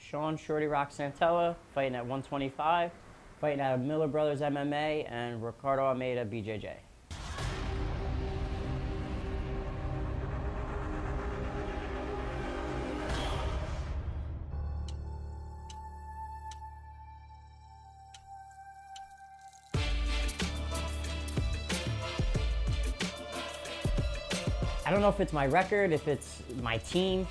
Sean Shorty Rock Santella, fighting at 125, fighting out of Miller Brothers MMA, and Ricardo Almeida BJJ. I don't know if it's my record, if it's my team,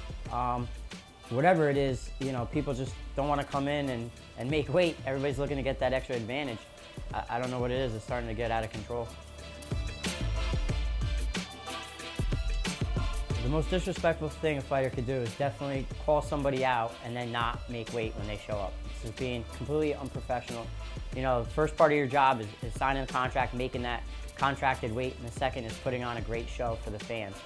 whatever it is, you know, people just don't want to come in and make weight. Everybody's looking to get that extra advantage. I don't know what it is. It's starting to get out of control. The most disrespectful thing a fighter could do is definitely call somebody out and then not make weight when they show up. This is being completely unprofessional. You know, the first part of your job is signing a contract, making that contracted weight, and the second is putting on a great show for the fans.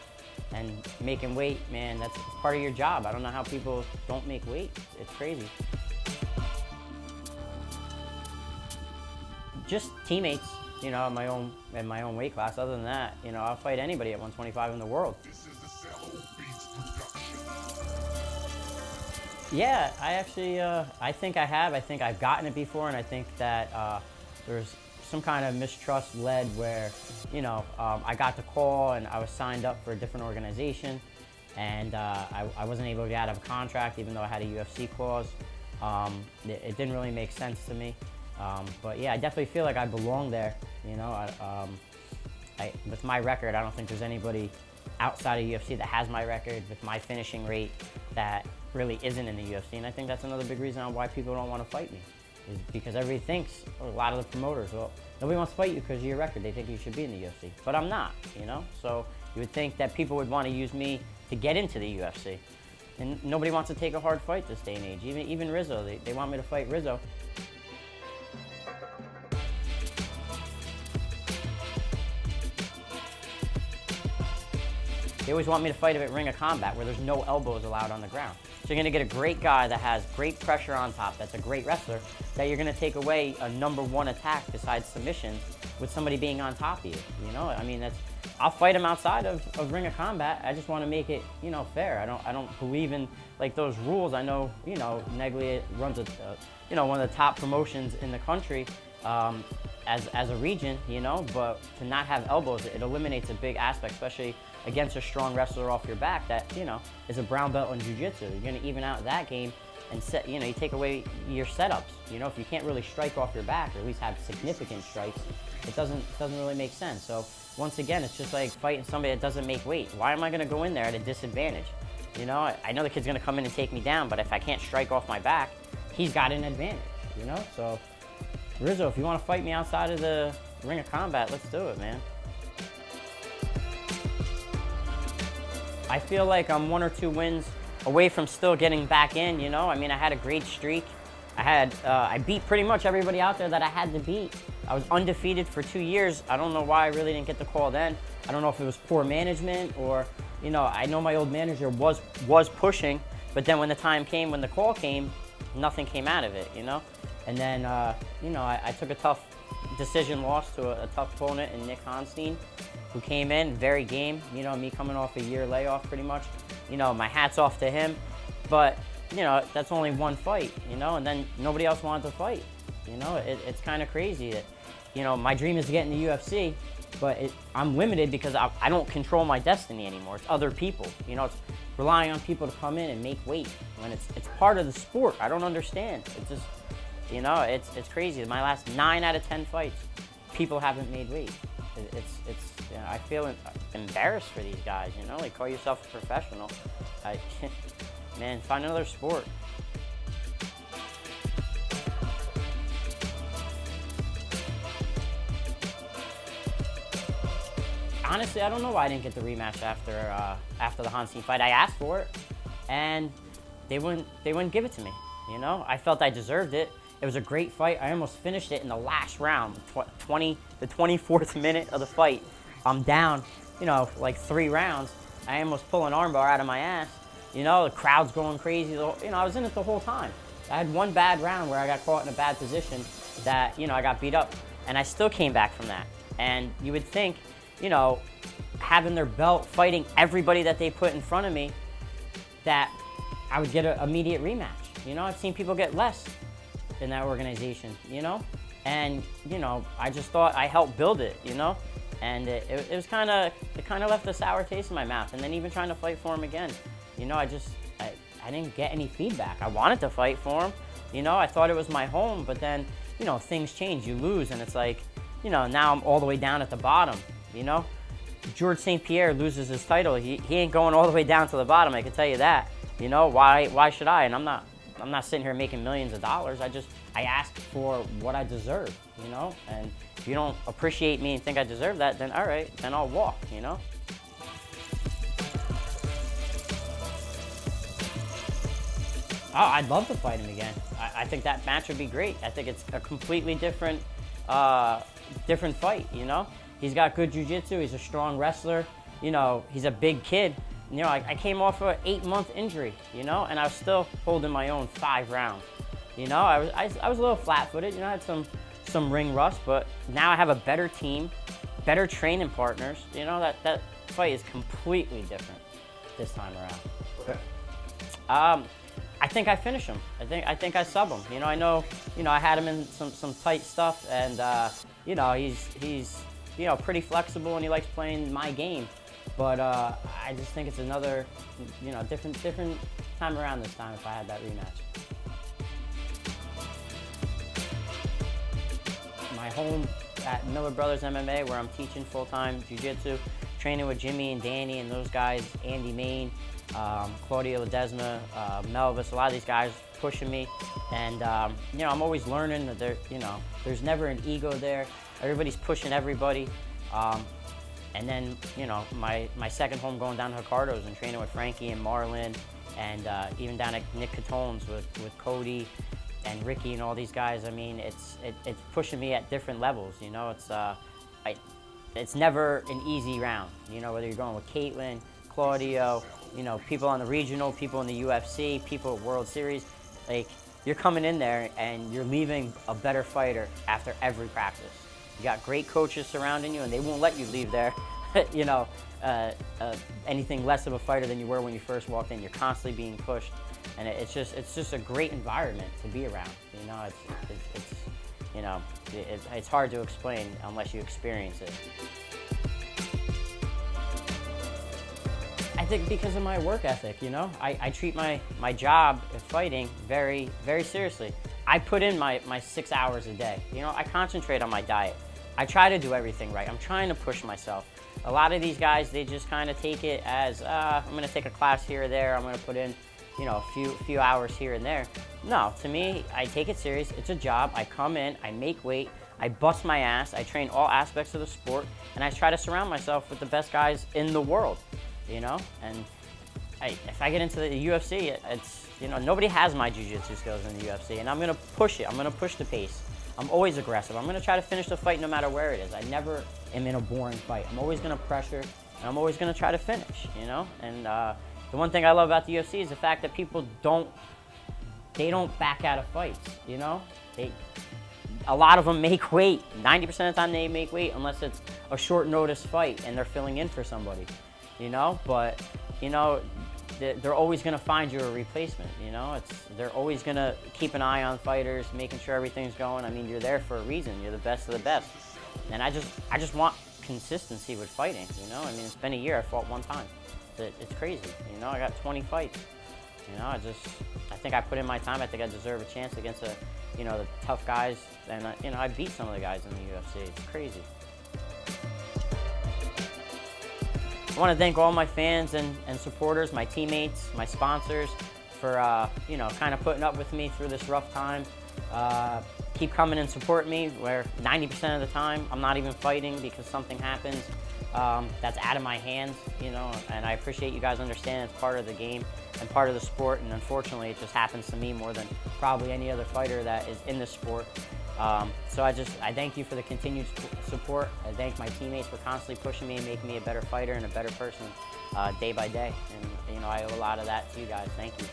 And making weight, man, that's part of your job. I don't know how people don't make weight. It's crazy. Just teammates, you know, in my own weight class. Other than that, you know, I'll fight anybody at 125 in the world. Yeah, I actually, I think I have. I think I've gotten it before, and I think that there's some kind of mistrust led where, you know, I got the call and I was signed up for a different organization, and I wasn't able to get out of a contract even though I had a UFC clause. It didn't really make sense to me. But yeah, I definitely feel like I belong there. You know, with my record, I don't think there's anybody outside of UFC that has my record with my finishing rate that really isn't in the UFC. And I think that's another big reason on why people don't want to fight me, is because everybody thinks, or a lot of the promoters, well, nobody wants to fight you because of your record. They think you should be in the UFC. But I'm not, you know? So you would think that people would want to use me to get into the UFC. And nobody wants to take a hard fight this day and age. Even Rizzo, they want me to fight Rizzo. They always want me to fight him at Ring of Combat where there's no elbows allowed on the ground. So you're gonna get a great guy that has great pressure on top, that's a great wrestler, that you're gonna take away a #1 attack besides submissions with somebody being on top of you, you know? I mean, I'll fight him outside of Ring of Combat. I just wanna make it, you know, fair. I don't believe in, like, those rules. I know, you know, Neglia runs you know, one of the top promotions in the country as a region, you know, but to not have elbows, it eliminates a big aspect, especially against a strong wrestler off your back that, you know, is a brown belt in jiu-jitsu. You're gonna even out that game and set, you know, you take away your setups. You know, if you can't really strike off your back, or at least have significant strikes, it doesn't really make sense. So once again, it's just like fighting somebody that doesn't make weight. Why am I gonna go in there at a disadvantage? You know, I know the kid's gonna come in and take me down, but if I can't strike off my back, he's got an advantage, you know? So Rizzo, if you wanna fight me outside of the Ring of Combat, let's do it, man. I feel like I'm 1 or 2 wins away from still getting back in, you know? I mean, I had a great streak. I beat pretty much everybody out there that I had to beat. I was undefeated for 2 years. I don't know why I really didn't get the call then. I don't know if it was poor management or, you know, I know my old manager was pushing, but then when the time came, when the call came, nothing came out of it, you know? And then, you know, I took a tough decision loss to a tough opponent in Nick Honstein, who came in, very game, you know, me coming off a year layoff pretty much. You know, my hat's off to him, but, you know, that's only one fight, you know, and then nobody else wanted to fight. You know, it's kind of crazy that, you know, my dream is to get in the UFC, but I'm limited because I don't control my destiny anymore. It's other people, you know, it's relying on people to come in and make weight when it's part of the sport. I don't understand. It's just, you know, it's crazy. My last 9 out of 10 fights, people haven't made weight. You know, I feel embarrassed for these guys, you know, like, call yourself a professional. Man, find another sport. Honestly, I don't know why I didn't get the rematch after the Honstein fight. I asked for it, and they wouldn't give it to me, you know? I felt I deserved it. It was a great fight. I almost finished it in the last round, the 24th minute of the fight. I'm down, you know, like 3 rounds. I almost pull an armbar out of my ass. You know, the crowd's going crazy. You know, I was in it the whole time. I had one bad round where I got caught in a bad position that, you know, I got beat up. And I still came back from that. And you would think, you know, having their belt, fighting everybody that they put in front of me, that I would get an immediate rematch. You know, I've seen people get less in that organization, you know? And, you know, I just thought I helped build it, you know? And it was kind of, it kind of left a sour taste in my mouth. And then even trying to fight for him again, you know, I didn't get any feedback. I wanted to fight for him, you know? I thought it was my home, but then, you know, things change, you lose, and it's like, you know, now I'm all the way down at the bottom, you know? George St. Pierre loses his title, he ain't going all the way down to the bottom, I can tell you that. You know, why should I? And I'm not sitting here making millions of dollars. I ask for what I deserve, you know? And if you don't appreciate me and think I deserve that, then all right, then I'll walk, you know? Oh, I'd love to fight him again. I think that match would be great. I think it's a completely different fight, you know? He's got good jiu-jitsu, he's a strong wrestler, you know, he's a big kid. You know, I came off an 8-month injury, you know, and I was still holding my own 5 rounds. You know, I was a little flat-footed, you know, I had some ring rust, but now I have a better team, better training partners. You know, that fight is completely different this time around. Okay. I think I finish him. I think I sub him. You know, I had him in some tight stuff, and you know, he's you know, pretty flexible, and he likes playing my game. But I just think it's another, you know, different time around this time if I had that rematch. My home at Miller Brothers MMA, where I'm teaching full-time jiu-jitsu, training with Jimmy and Danny and those guys, Andy Main, Claudio Ledesma, Melvis, a lot of these guys pushing me. And, you know, I'm always learning that you know, there's never an ego there. Everybody's pushing everybody. And then, you know, my second home going down to Ricardo's and training with Frankie and Marlon, and even down at Nick Catone's with Cody and Ricky and all these guys. I mean, it's pushing me at different levels, you know? It's never an easy round, you know, whether you're going with Caitlin, Claudio, you know, people on the regional, people in the UFC, people at World Series. Like, you're coming in there and you're leaving a better fighter after every practice. You got great coaches surrounding you, and they won't let you leave there, you know, anything less of a fighter than you were when you first walked in. You're constantly being pushed, and it's just a great environment to be around. You know, it's you know, it's hard to explain unless you experience it. I think because of my work ethic, you know, I treat my job of fighting very, very seriously. I put in my 6 hours a day. You know, I concentrate on my diet. I try to do everything right. I'm trying to push myself. A lot of these guys, they just kind of take it as, I'm going to take a class here or there. I'm going to put in, you know, a few hours here and there. No, to me, I take it serious. It's a job. I come in, I make weight, I bust my ass, I train all aspects of the sport, and I try to surround myself with the best guys in the world, you know? And if I get into the UFC, it's, you know, nobody has my jiu-jitsu skills in the UFC, and I'm going to push it. I'm going to push the pace. I'm always aggressive. I'm going to try to finish the fight no matter where it is. I never am in a boring fight. I'm always going to pressure, and I'm always going to try to finish, you know? And the one thing I love about the UFC is the fact that people don't back out of fights, you know? A lot of them make weight. 90% of the time they make weight unless it's a short notice fight and they're filling in for somebody, you know? But, you know, they're always going to find you a replacement, you know? They're always going to keep an eye on fighters, making sure everything's going. I mean, you're there for a reason. You're the best of the best. And I just want consistency with fighting, you know? I mean, it's been a year. I fought one time. It's crazy, you know? I got 20 fights. You know, I think I put in my time. I think I deserve a chance against you know, the tough guys. And, you know, I beat some of the guys in the UFC. It's crazy. I want to thank all my fans and supporters, my teammates, my sponsors for, you know, kind of putting up with me through this rough time. Keep coming and supporting me where 90% of the time I'm not even fighting because something happens that's out of my hands, you know, and I appreciate you guys understanding it's part of the game and part of the sport, and unfortunately it just happens to me more than probably any other fighter that is in the sport. So I thank you for the continued support. I thank my teammates for constantly pushing me and making me a better fighter and a better person day by day. And, you know, I owe a lot of that to you guys. Thank you.